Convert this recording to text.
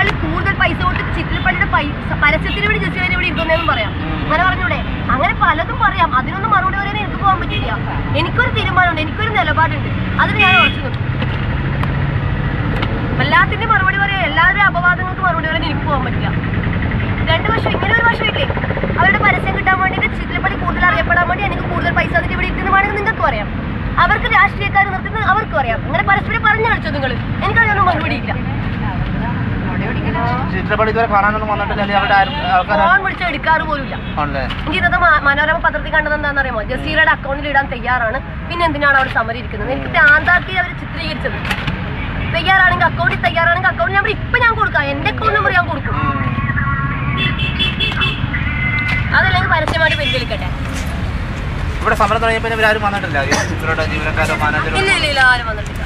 ചിറ്റിലപ്പള്ളി കൂടുതൽ പൈസ കൊടുത്ത് ചിറ്റിലപ്പള്ളിയുടെ പരസ്യത്തിന് വേണ്ടി ജസീറിനെ ഇവിടെ ഇരുന്നേന്നും പറയാം. അങ്ങനെ പറഞ്ഞൂടെ? അങ്ങനെ പലതും പറയാം. അതിനൊന്നും മറുപടി പറയാൻ എനിക്ക് പോകാൻ പറ്റില്ല. എനിക്കൊരു തീരുമാനമുണ്ട്, എനിക്കൊരു നിലപാടുണ്ട്, അതിന് ഞാൻ ഉറച്ചു നിൽക്കും. എല്ലാത്തിന്റെ മറുപടി പറയാൻ, എല്ലാവരുടെ അപവാദങ്ങൾക്ക് മറുപടി പറയാൻ എനിക്ക് പോകാൻ പറ്റില്ല. 2 വർഷം ഇങ്ങനെ ഒരു വർഷമില്ലേ അവരുടെ പരസ്യം കിട്ടാൻ വേണ്ടിയിട്ട് ചിറ്റിലപ്പള്ളി കൂടുതൽ അറിയപ്പെടാൻ വേണ്ടി എനിക്ക് കൂടുതൽ പൈസ അതിന്റെ ഇവിടെ ഇരിക്കുന്നതാണെങ്കിൽ നിങ്ങൾക്ക് പറയാം. അവർക്ക് രാഷ്ട്രീയക്കാർ നിർത്തുന്നത് അവർക്കും അറിയാം. അങ്ങനെ പരസ്പരം പറഞ്ഞു കളിച്ചോ നിങ്ങൾ? എനിക്കതിനൊന്നും മറുപടി ഇല്ല. ഫോൺ വിളിച്ചാൽ എടുക്കാറ് പോലുമില്ല. എനിക്ക് ഇന്നത്തെ മനോരമ പത്രത്തിൽ കണ്ടത് എന്താണെന്ന് അറിയാമോ? ജസീറയുടെ അക്കൗണ്ടിൽ ഇടാൻ തയ്യാറാണ്, പിന്നെ എന്തിനാണ് അവിടെ സമരം ഇരിക്കുന്നത്? എനിക്ക് പ്രാന്താക്കി അവർ ചിത്രീകരിച്ചത്. തയ്യാറാണെങ്കിൽ അക്കൗണ്ടിൽ നമ്പർ ഇപ്പൊ ഞാൻ കൊടുക്കാം, എന്റെ അക്കൗണ്ട് നമ്പർ ഞാൻ കൊടുക്കും. അതല്ലെങ്കിൽ പരസ്യമായിട്ട് പിൻവലിക്കട്ടെ. ഇവിടെ സമരം തുടങ്ങിയപ്പോൾ ആരും വന്നിട്ടില്ല, ഇല്ല ആരും വന്നിട്ടില്ല.